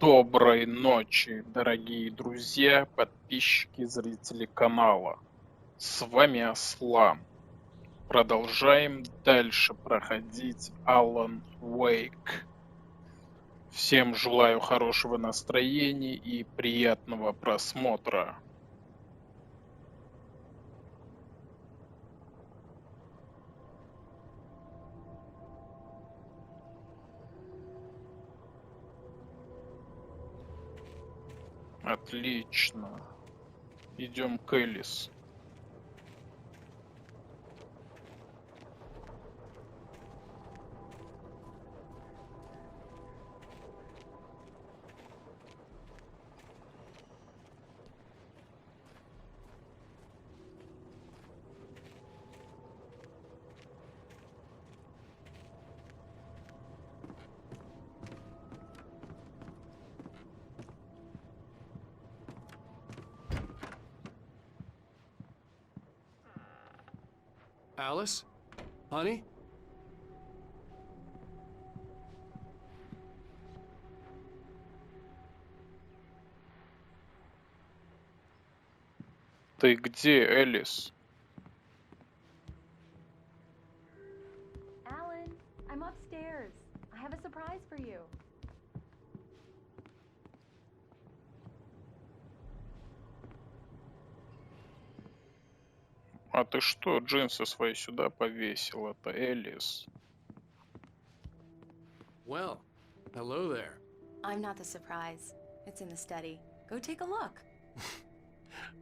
Доброй ночи, дорогие друзья, подписчики, зрители канала. С вами Аслан. Продолжаем дальше проходить Alan Wake. Всем желаю хорошего настроения и приятного просмотра. Отлично. Идем к Элис. Alice? Honey? Ты где, Элис? Alan, I'm upstairs. I have a surprise for you. А ты что, джинсы свои сюда повесил? Это Элис. Well, hello there. I'm not the surprise. It's in the study. Go take a look.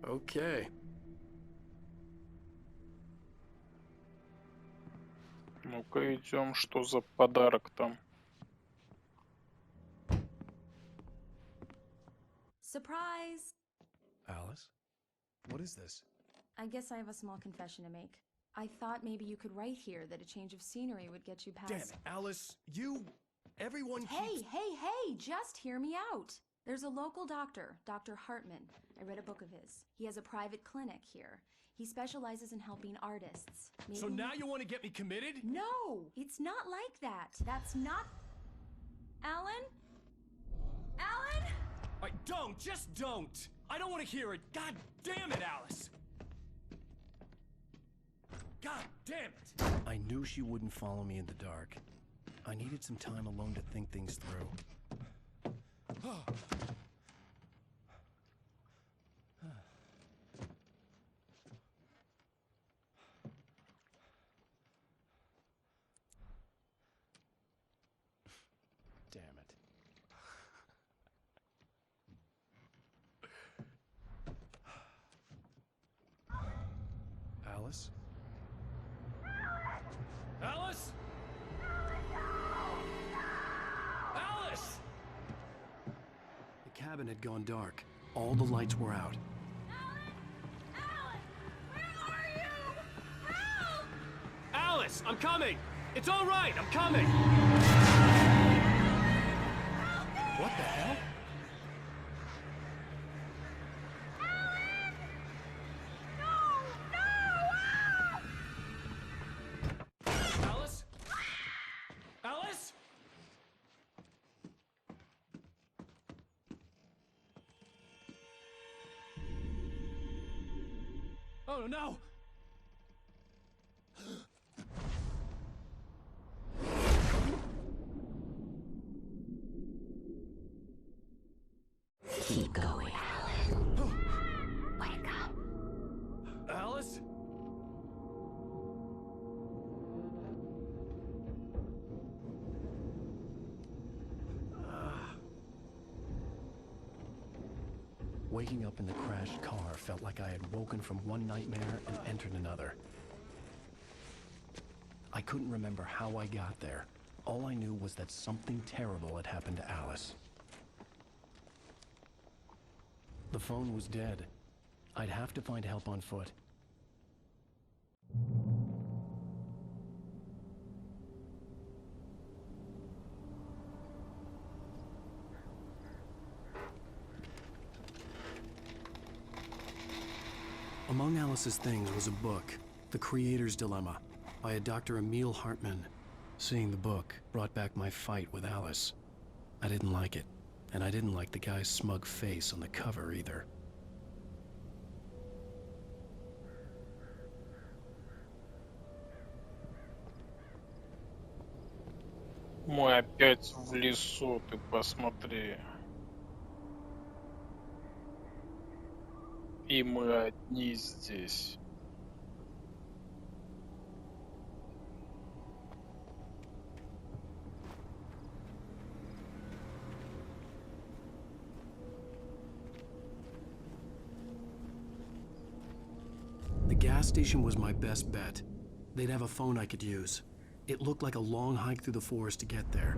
Okay. Ну-ка идем, что за подарок там? Surprise! Alice? What is this? I guess I have a small confession to make. I thought maybe you could write here that a change of scenery would get you past... Damn it, Alice. Everyone keeps... Hey, just hear me out. There's a local doctor, Dr. Hartman. I read a book of his. He has a private clinic here. He specializes in helping artists. So now you want to get me committed? No, it's not like that. That's not... Alan? Alan? Just don't! I don't want to hear it. God damn it, Alice! God damn it! I knew she wouldn't follow me in the dark. I needed some time alone to think things through. Damn it. Alice? Alice? Alice! The cabin had gone dark. All the lights were out. Alan, where are you? Help! Alice, I'm coming! It's all right, I'm coming! What the hell? Alice? Alice? Oh no! Keep going, Alan. Wake up. Alice? Waking up in the crashed car felt like I had woken from one nightmare and entered another. I couldn't remember how I got there. All I knew was that something terrible had happened to Alice. The phone was dead. I'd have to find help on foot. Among Alice's things was a book, The Creator's Dilemma, by a Dr. Emil Hartman. Seeing the book brought back my fight with Alice. I didn't like it. and I didn't like the guy's smug face on the cover either. Мы опять в лесу, ты посмотри. И мы одни здесь. The gas station was my best bet. They'd have a phone I could use. It looked like a long hike through the forest to get there.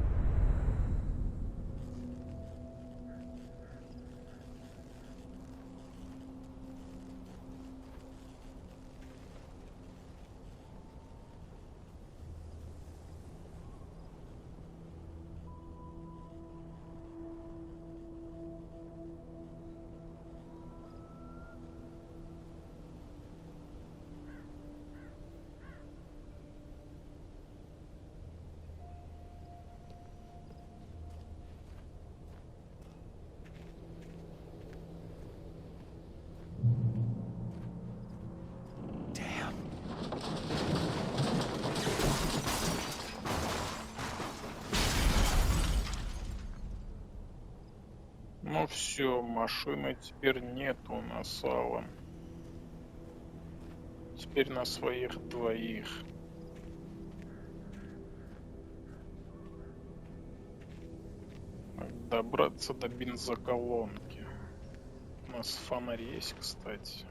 Ну все, машины теперь нет у нас, Алан. Теперь на своих двоих. Добраться до бензоколонки. У нас фонарь есть, кстати.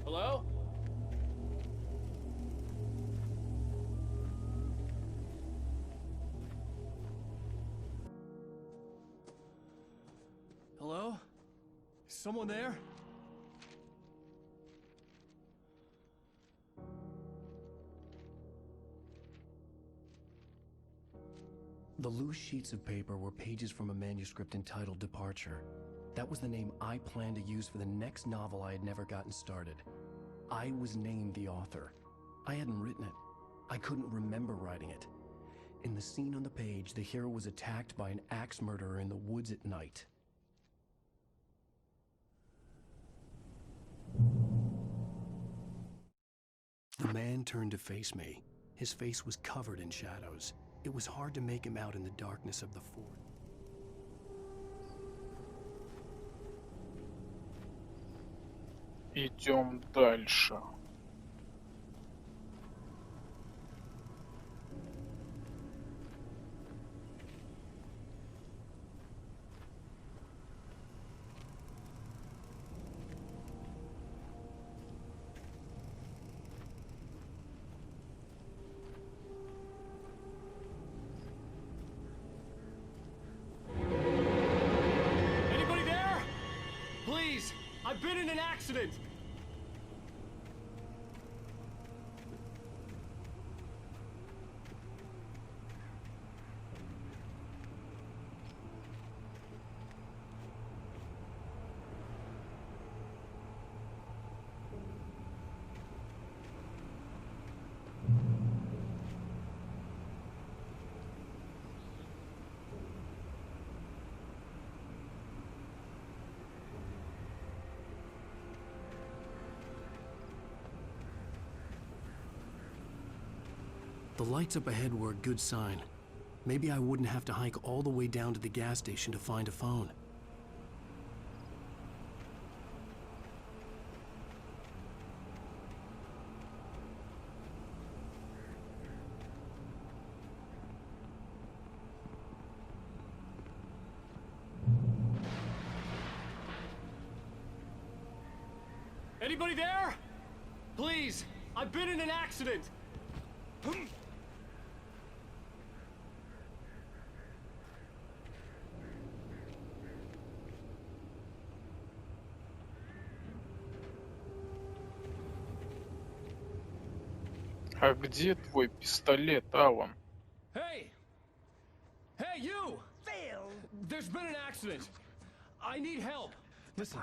Hello? Hello? Is someone there? The loose sheets of paper were pages from a manuscript entitled Departure. That was the name I planned to use for the next novel I had never gotten started. I was named the author. I hadn't written it. I couldn't remember writing it. In the scene on the page, the hero was attacked by an axe murderer in the woods at night. The man turned to face me. His face was covered in shadows. It was hard to make him out in the darkness of the fort. Идем дальше. Anybody there? Please, I've been in an accident. The lights up ahead were a good sign. Maybe I wouldn't have to hike all the way down to the gas station to find a phone. Anybody there? Please, I've been in an accident. А где твой пистолет, Алан? Hey! Hey, you! Phil! There's been an accident. I need help. Listen,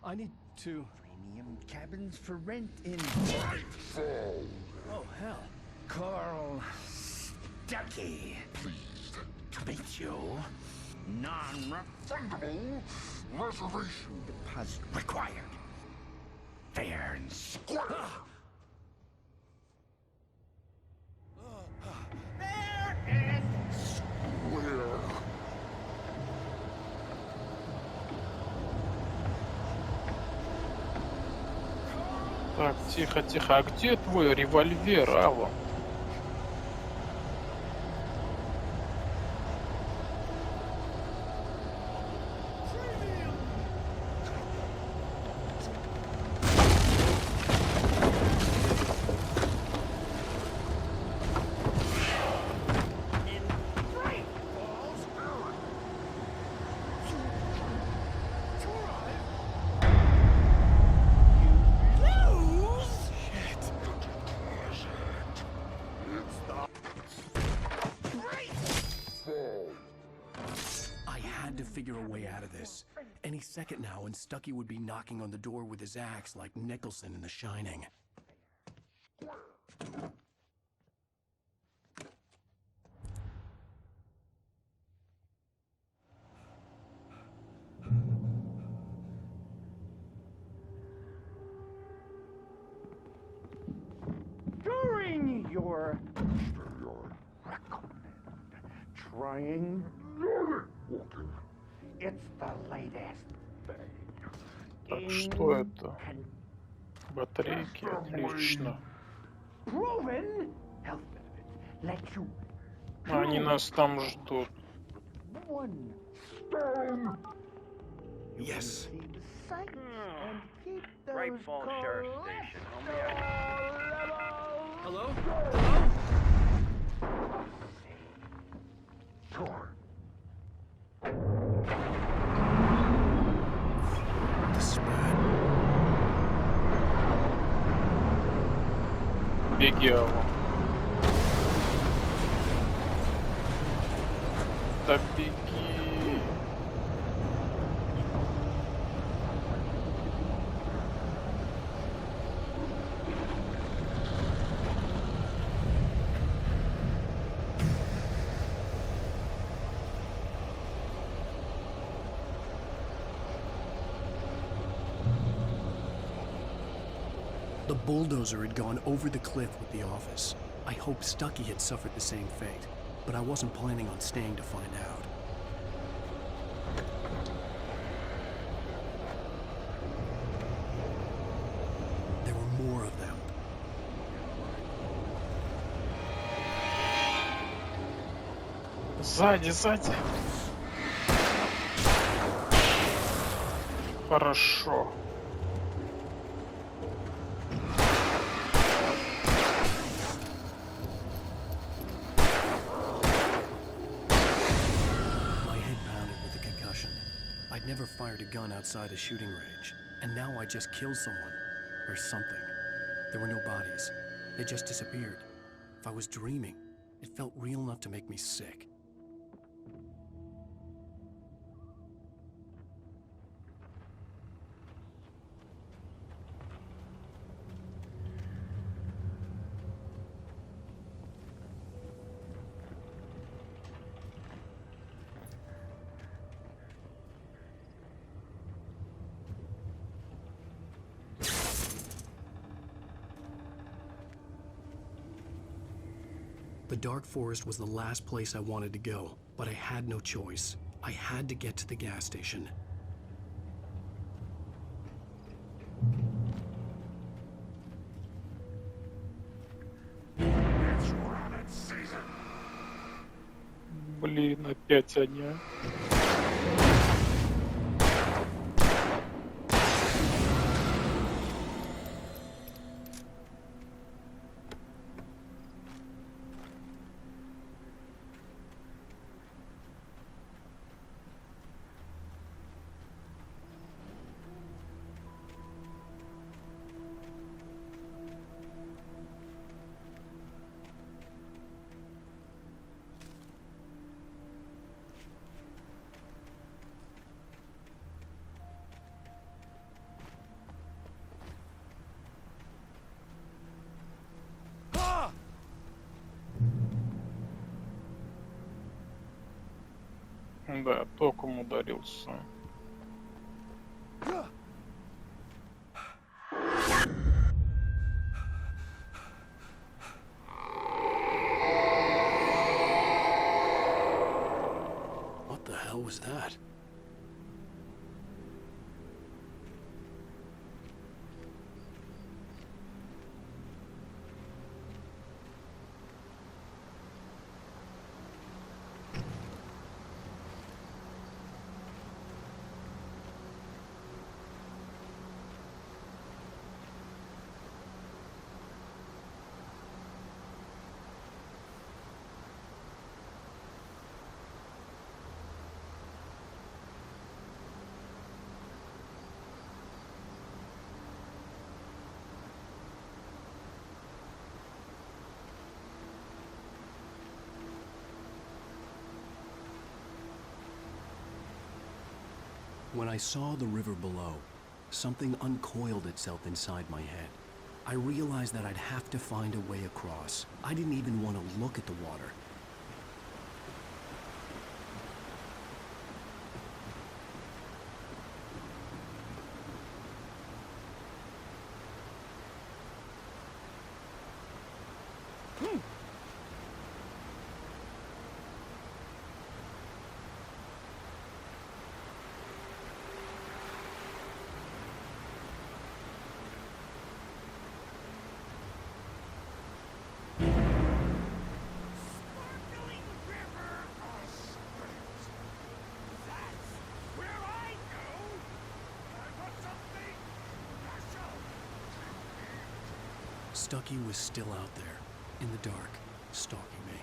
I need to... Premium cabins for rent in Brightfall. Oh, hell. Carl Stucky. Pleased. To meet you. Non-refundable Reservation. deposit required. Fair and square. Fair and Where? Так, тихо, тихо. А где твой револьвер, Алан? I had to figure a way out of this. Any second now, and Stucky would be knocking on the door with his axe like Nicholson in The Shining. during your recommend trying Walking. it's the latest thing. Так, что это? Батарейки, отлично. Proven health benefits let you Они нас там ждут. one stone. Yes. See the sight and keep those Braight-Fall's Sheriff Station, Hello? Sure. This is bad. Беги, Алан. Да беги. The bulldozer had gone over the cliff with the office. I hoped Stucky had suffered the same fate, but I wasn't planning on staying to find out. There were more of them. Сзади, сзади. Хорошо. My head pounded with the concussion. I'd never fired a gun outside a shooting range, and now I just killed someone. Or something. There were no bodies. They just disappeared. If I was dreaming, it felt real enough to make me sick. The dark forest was the last place I wanted to go, but I had no choice. I had to get to the gas station. It's rabbit season. Блин, опять они. А? Да, током ударился. What the hell was that? When I saw the river below, something uncoiled itself inside my head. I realized that I'd have to find a way across. I didn't even want to look at the water. Stucky was still out there, in the dark, stalking me.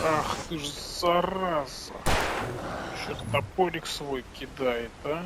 Ах ты ж зараза. Чё топорик свой кидает, а?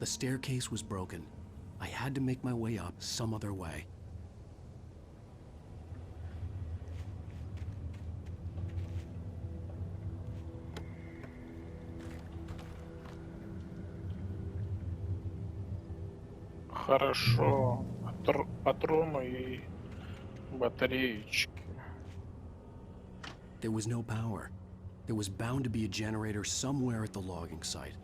The staircase was broken. I had to make my way up some other way. Хорошо. Патроны и батареечки. There was no power. There was bound to be a generator somewhere at the logging site.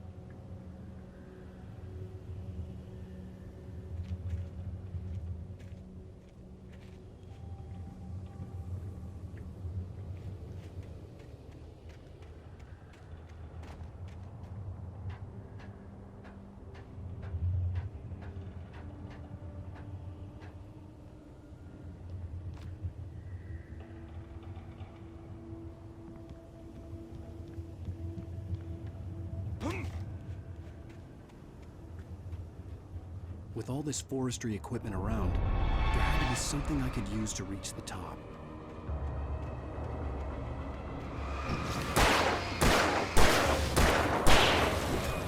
With all this forestry equipment around, there had to be something I could use to reach the top.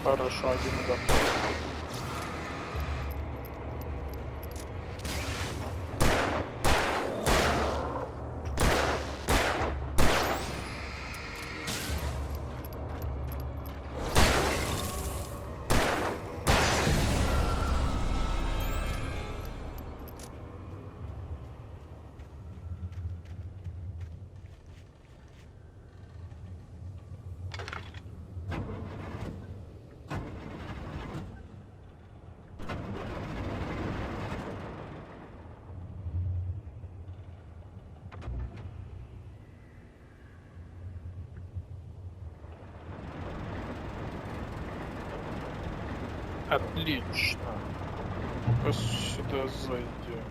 Хорошо, один готов. Отлично. Ну-ка сюда зайдем.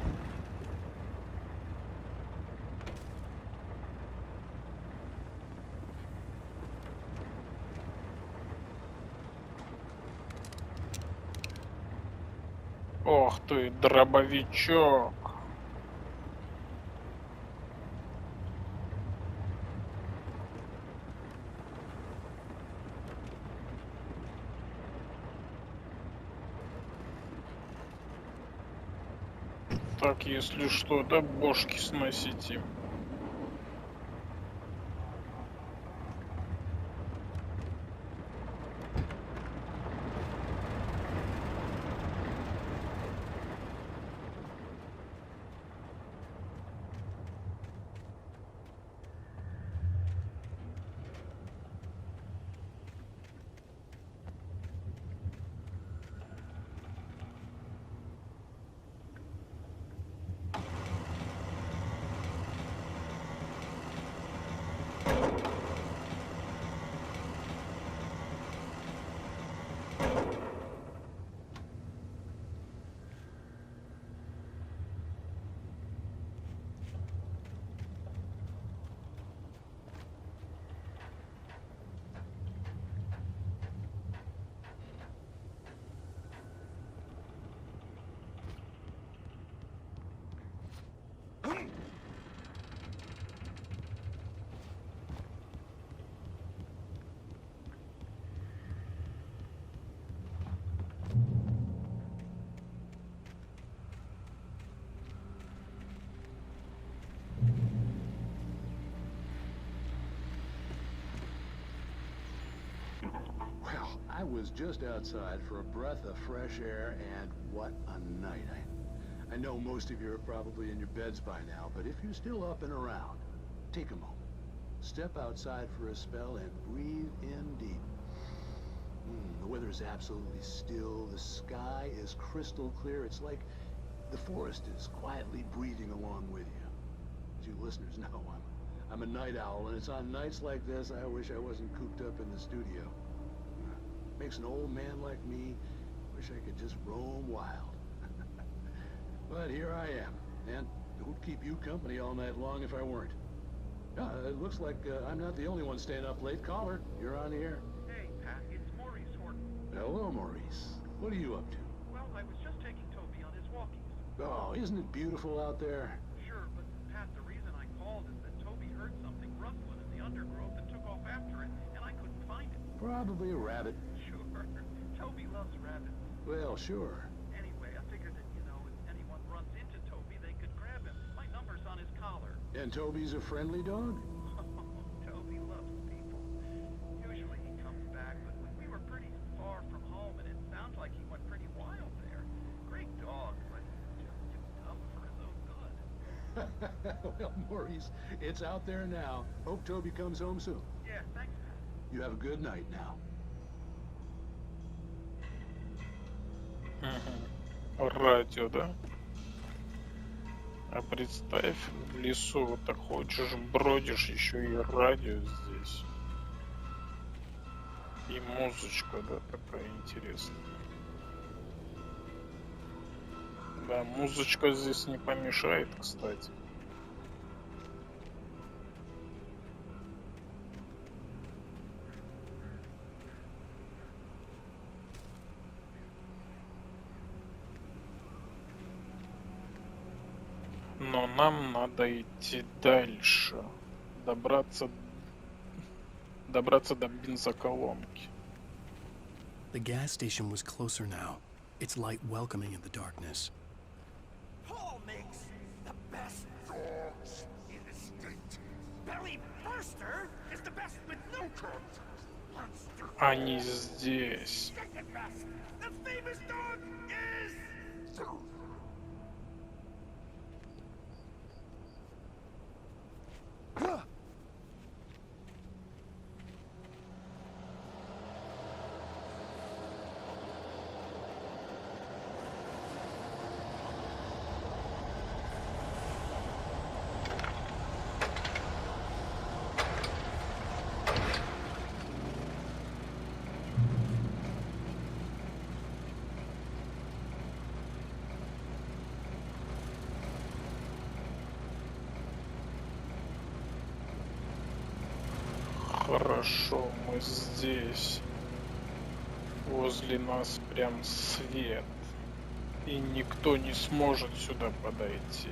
Ох ты, дробовичок. Так, если что, да, бошки сносить им. Well, I was just outside for a breath of fresh air, and what a night. I know most of you are probably in your beds by now, but if you're still up and around, take a moment. Step outside for a spell and breathe in deep. The weather is absolutely still. The sky is crystal clear. It's like the forest is quietly breathing along with you. As you listeners know, I'm a night owl, and it's on nights like this I wish I wasn't cooped up in the studio. Makes an old man like me wish I could just roam wild. But here I am, and it would keep you company all night long if I weren't. It looks like I'm not the only one staying up late. Caller, you're on the air. Hey, Pat, it's Maurice Horton. Hello, Maurice. What are you up to? Well, I was just taking Toby on his walkies. Oh, isn't it beautiful out there? Sure, but Pat, the reason I called is that Toby heard something rustling in the undergrowth and took off after it, and I couldn't find it. Probably a rabbit. Sure. Toby loves rabbits. Well, sure. Anyway, I figured that, if anyone runs into Toby, they could grab him. My number's on his collar. And Toby's a friendly dog? Toby loves people. Usually he comes back, but we were pretty far from home, and it sounds like he went pretty wild there. Great dog, but just too tough for his own good. Well, Maurice, it's out there now. Hope Toby comes home soon. Yeah, thanks, Pat. You have a good night now. Радио, да? А представь, в лесу вот так ходишь, бродишь, еще и радио здесь. И музычка, да, такая интересная. Да, музычка здесь не помешает, кстати. Но нам надо идти дальше. Добраться до бензоколонки. The gas station was closer now, its light welcoming in the darkness. Paul makes the best dogs in the state. Belly Burster is the best with no contact. Они здесь. Second best. The famous dog is... Хорошо, мы здесь. Возле нас прям свет. И никто не сможет сюда подойти.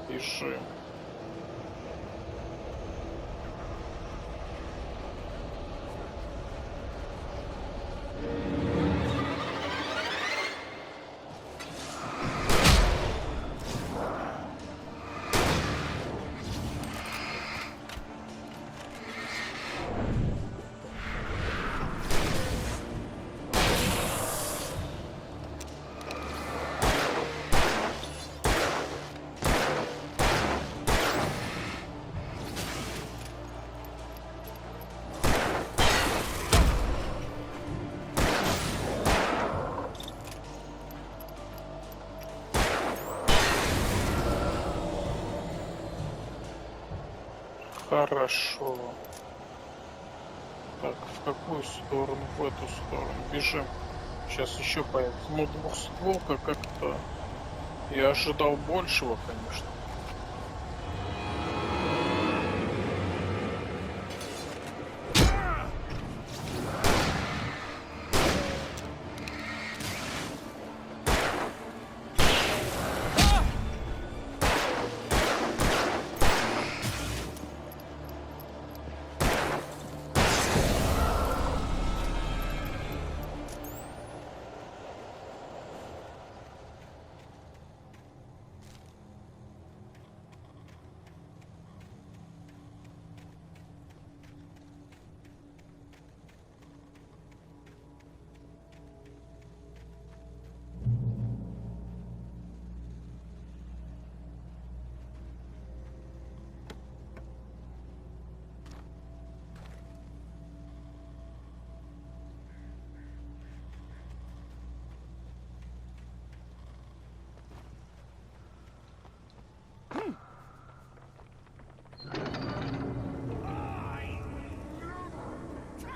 Пиши. Хорошо. Так, в какую сторону? В эту сторону. Бежим. Сейчас еще появится. Ну, двухстволка как-то... Я ожидал большего, конечно.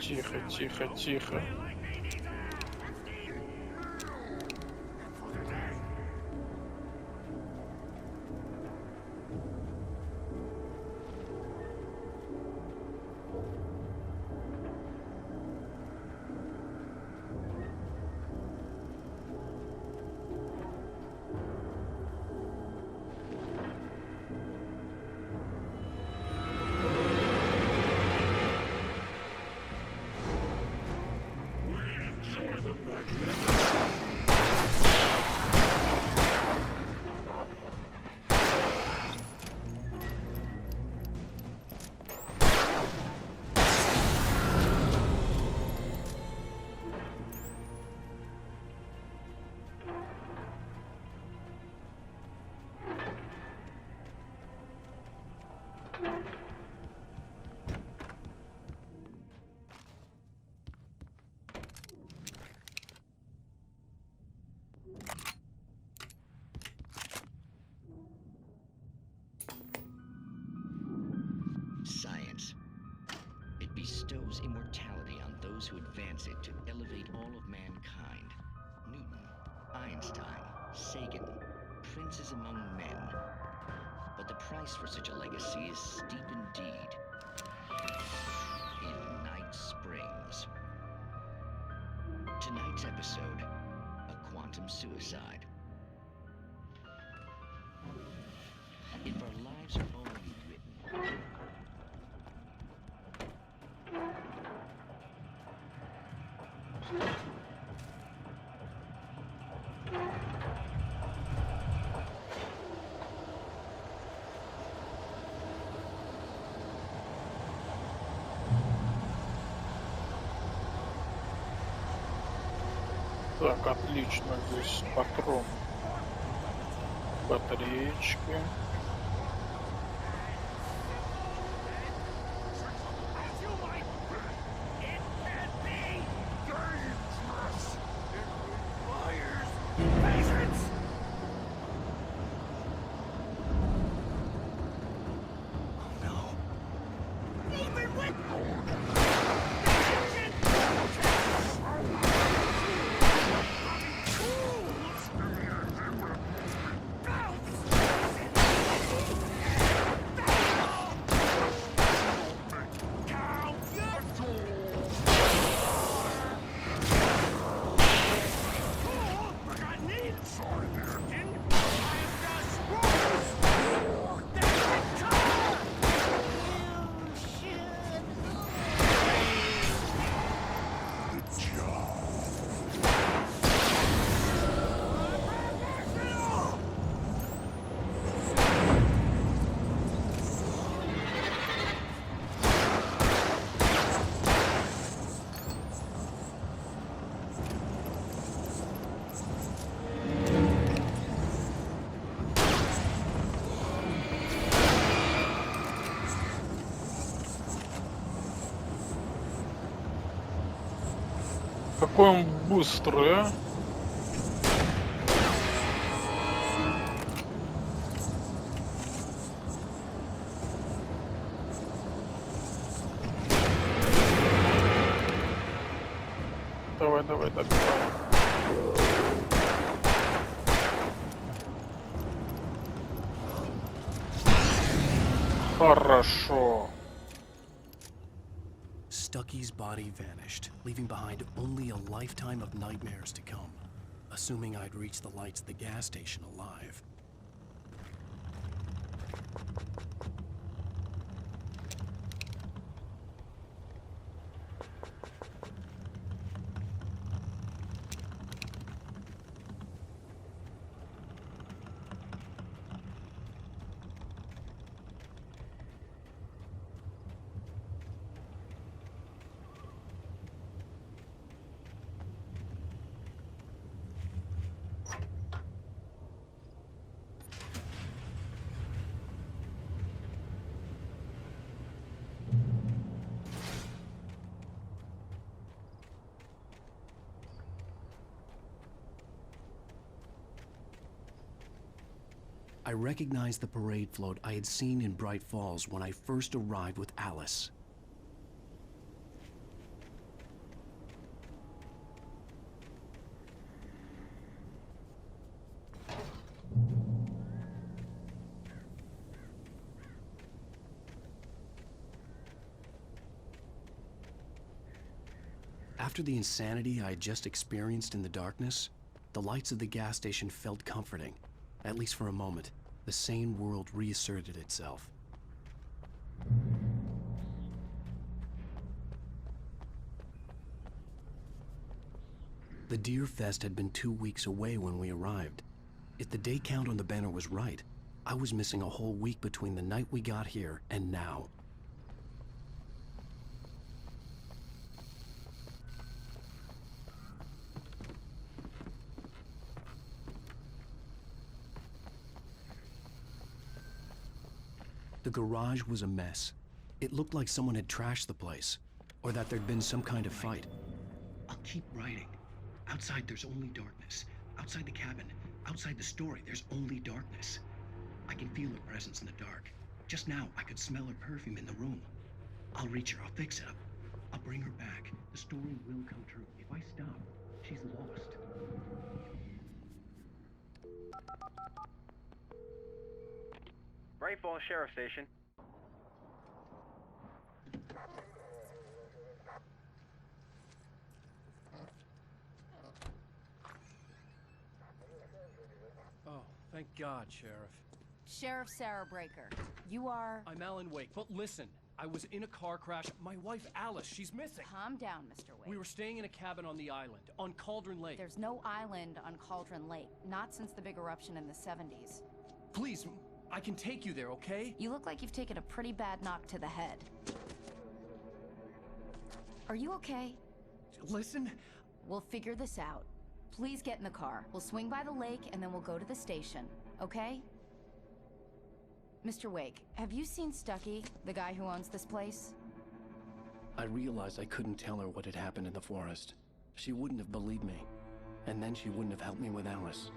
Тихо, тихо, тихо. Science. It bestows immortality on those who advance it to elevate all of mankind. New Einstein, Sagan, princes among men. But the price for such a legacy is steep indeed. In Night Springs. Tonight's episode, a quantum suicide. If our lives are already written, Так, отлично, здесь патрон, батареечки. Какой он быстрый, а? Давай, давай, давай. Хорошо. Stucky's body vanished, leaving behind only a lifetime of nightmares to come. Assuming I'd reach the lights at the gas station alive. I recognized the parade float I had seen in Braight-Fall's when I first arrived with Alice. After the insanity I had just experienced in the darkness, the lights of the gas station felt comforting. At least for a moment, the sane world reasserted itself. The Deer Fest had been 2 weeks away when we arrived. If the day count on the banner was right, I was missing a whole week between the night we got here and now. The garage was a mess. It looked like someone had trashed the place, or that there'd been some kind of fight. I'll keep writing. Outside, there's only darkness. Outside the cabin, outside the story, there's only darkness. I can feel her presence in the dark. Just now, I could smell her perfume in the room. I'll reach her, I'll fix it up. I'll bring her back. The story will come true. If I stop, she's lost. Braight-Fall's Sheriff Station. Oh, thank God, Sheriff. Sheriff Sarah Breaker. You are... I'm Alan Wake, but listen. I was in a car crash. My wife, Alice, she's missing. Calm down, Mr. Wake. We were staying in a cabin on the island, on Cauldron Lake. There's no island on Cauldron Lake. Not since the big eruption in the 70s. Please, I can take you there, okay? You look like you've taken a pretty bad knock to the head. Are you okay? Listen. We'll figure this out. Please get in the car. We'll swing by the lake and then we'll go to the station, okay? Mr. Wake, have you seen Stucky, the guy who owns this place? I realized I couldn't tell her what had happened in the forest. She wouldn't have believed me. And then she wouldn't have helped me with Alice.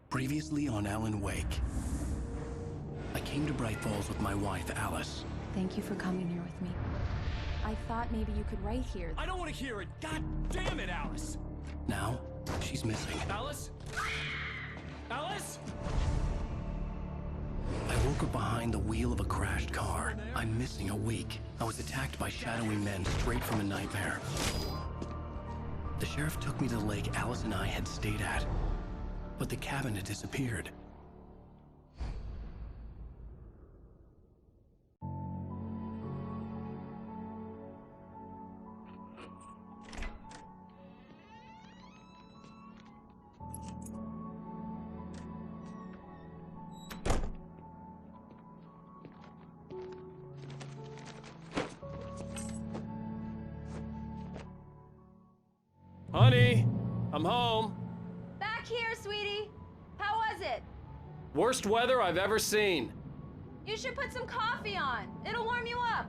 Previously on Alan Wake. I came to Bright-Falls with my wife, Alice. Thank you for coming here with me. I thought maybe you could write here. I don't want to hear it! God damn it, Alice! Now, she's missing. Alice? Alice? I woke up behind the wheel of a crashed car. I'm missing a week. I was attacked by shadowy men straight from a nightmare. The sheriff took me to the lake Alice and I had stayed at. But the cabin had disappeared. Honey, I'm home. Back here, sweetie. How was it? Worst weather I've ever seen. You should put some coffee on. It'll warm you up.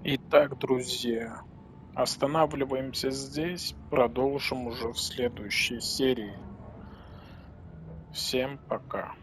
Итак, друзья, останавливаемся здесь, продолжим уже в следующей серии. Всем пока.